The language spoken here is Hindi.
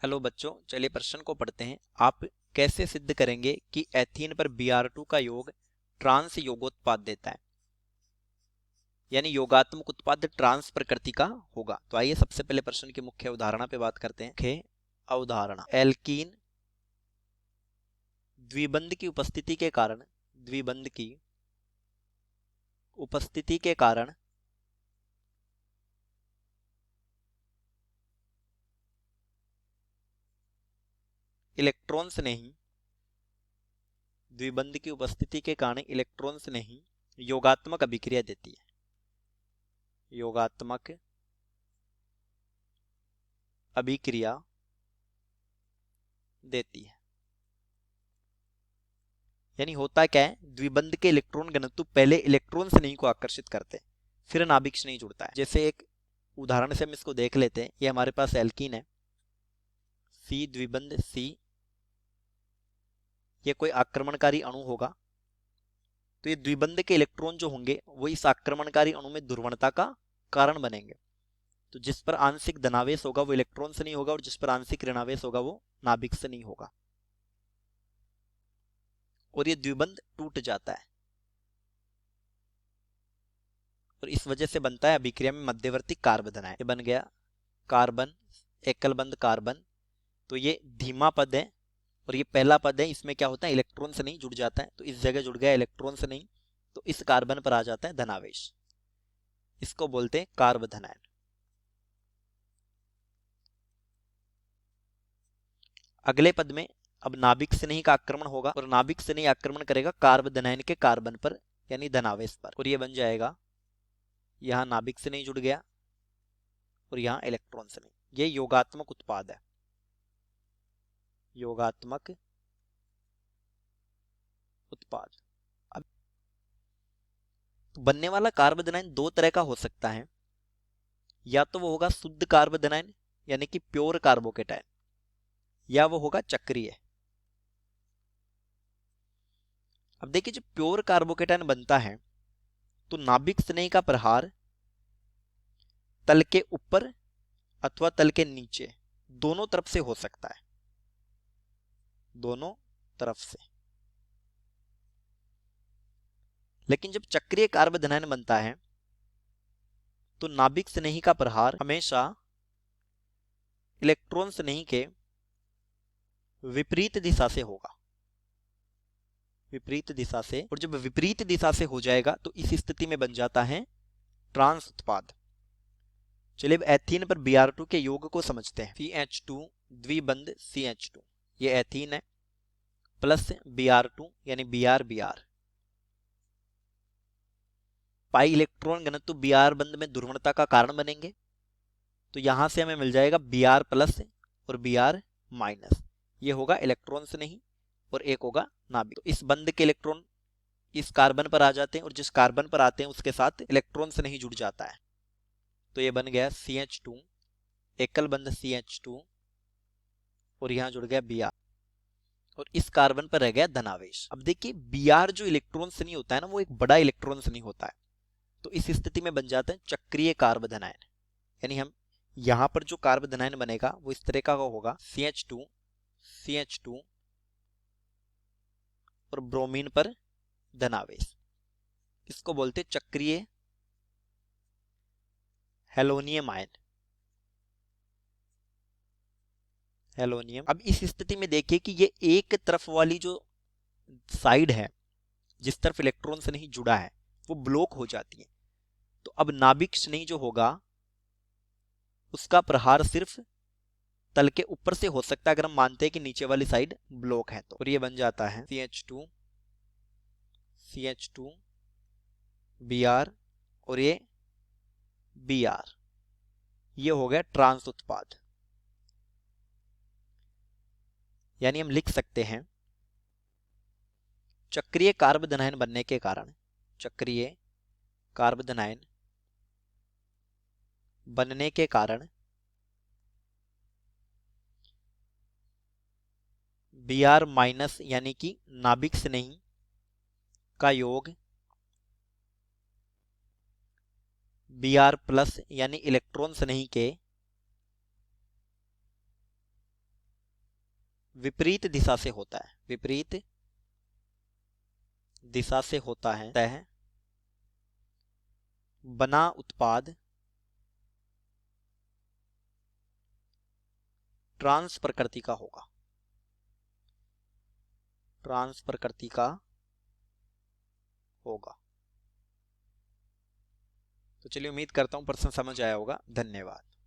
हेलो बच्चों, चलिए प्रश्न को पढ़ते हैं। आप कैसे सिद्ध करेंगे कि एथीन पर Br2 का योग ट्रांस योगोत्पाद देता है, यानी योगात्मक उत्पाद ट्रांस प्रकृति का होगा। तो आइए सबसे पहले प्रश्न की मुख्य अवधारणा पे बात करते हैं। मुख्य अवधारणा, एल्कीन द्विबंध की उपस्थिति के कारण इलेक्ट्रॉन्स नहीं द्विबंध की उपस्थिति के कारण इलेक्ट्रॉन्स नहीं योगात्मक अभिक्रिया देती है। योगात्मक अभिक्रिया देती है, यानी होता क्या है, द्विबंध के इलेक्ट्रॉन घनत्व पहले इलेक्ट्रॉन से नहीं को आकर्षित करते, फिर नाभिक से नहीं जुड़ता है। जैसे एक उदाहरण से हम इसको देख लेते हैं। ये हमारे पास एल्कीन है, सी द्विबंध सी, ये कोई आक्रमणकारी अणु होगा, तो ये द्विबंध के इलेक्ट्रॉन जो होंगे वो इस आक्रमणकारी अणु में ध्रुवणता का कारण बनेंगे। तो जिस पर आंशिक धनावेश होगा वो इलेक्ट्रॉन से नहीं होगा, और जिस पर आंशिक ऋणावेश होगा वो नाभिक से नहीं होगा, और ये द्विबंध टूट जाता है, और इस वजह से बनता है अभिक्रिया में मध्यवर्ती कार्बन है। ये बन गया कार्बन, एकल बंध कार्बन। तो ये धीमा पद है और ये पहला पद है, इसमें क्या होता है, इलेक्ट्रॉन से नहीं जुड़ जाता है, तो इस जगह जुड़ गया इलेक्ट्रॉन से नहीं, तो इस कार्बन पर आ जाता है धनावेश, इसको बोलते हैं कार्बधनायन। अगले पद में अब नाभिक से नहीं का आक्रमण होगा, और नाभिक से नहीं आक्रमण करेगा कार्बधनायन के कार्बन पर, यानी धनावेश पर, और ये बन जाएगा, यहां नाभिक से नहीं जुड़ गया और यहां इलेक्ट्रॉन से नहीं। ये योगात्मक उत्पाद है, योगात्मक उत्पाद। अब तो बनने वाला कार्बोदनाइन दो तरह का हो सकता है, या तो वो होगा शुद्ध कार्बोदनाइन यानी कि प्योर कार्बोकेटाइन, या वो होगा चक्रीय। अब देखिए, जब प्योर कार्बोकेटाइन बनता है तो नाभिक स्नेह का प्रहार तल के ऊपर अथवा तल के नीचे दोनों तरफ से हो सकता है, दोनों तरफ से। लेकिन जब चक्रीय कार्बोदनाइन बनता है तो नाभिक स्नेही का प्रहार हमेशा इलेक्ट्रॉन स्नेही के विपरीत दिशा से होगा, विपरीत दिशा से। और जब विपरीत दिशा से हो जाएगा तो इस स्थिति में बन जाता है ट्रांस उत्पाद। चलिए अब एथीन पर Br2 के योग को समझते हैं। CH2 द्विबंध CH2, ये एथीन है, प्लस Br2 यानी Br पाई इलेक्ट्रॉन घनत्व Br बंध में ध्रुवणता का कारण बनेंगे, तो यहां से हमें मिल जाएगा Br प्लस और Br माइनस। ये होगा इलेक्ट्रॉन से नहीं, और एक होगा नाभिक। तो इस बंध के इलेक्ट्रॉन इस कार्बन पर आ जाते हैं, और जिस कार्बन पर आते हैं उसके साथ इलेक्ट्रॉन से नहीं जुड़ जाता है, तो ये बन गया CH2, एकल बंध CH2, और यहां जुड़ गया Br, और इस कार्बन पर रह गया धनावेश। अब देखिए, Br जो इलेक्ट्रॉन से नहीं होता है ना, वो एक बड़ा इलेक्ट्रॉन से नहीं होता है, तो इस स्थिति में बन जाता है चक्रीय कार्बोदनायन। यानी हम यहां पर जो कार्बोदनायन बनेगा वो इस तरह का होगा, CH2 और ब्रोमीन पर धनावेश, इसको बोलते चक्रीय हेलोनियम आयन, हेलोनियम। अब इस स्थिति में देखिए कि ये एक तरफ वाली जो साइड है जिस तरफ इलेक्ट्रॉन से नहीं जुड़ा है वो ब्लॉक हो जाती है, तो अब नाभिक स्नेही जो होगा उसका प्रहार सिर्फ तल के ऊपर से हो सकता है, अगर हम मानते हैं कि नीचे वाली साइड ब्लॉक है तो। और ये बन जाता है CH2 Br और ये Br, ये हो गया ट्रांस उत्पाद। यानी हम लिख सकते हैं चक्रीय कार्बोदनायन बनने के कारण, चक्रीय कार्बोदनायन बनने के कारण Br माइनस यानी कि नाभिक स्नेही का योग Br प्लस यानी इलेक्ट्रॉन स्नेही के विपरीत दिशा से होता है, विपरीत दिशा से होता है, बना उत्पाद ट्रांस प्रकृति का होगा, ट्रांस प्रकृति का होगा। तो चलिए उम्मीद करता हूं प्रश्न समझ आया होगा। धन्यवाद।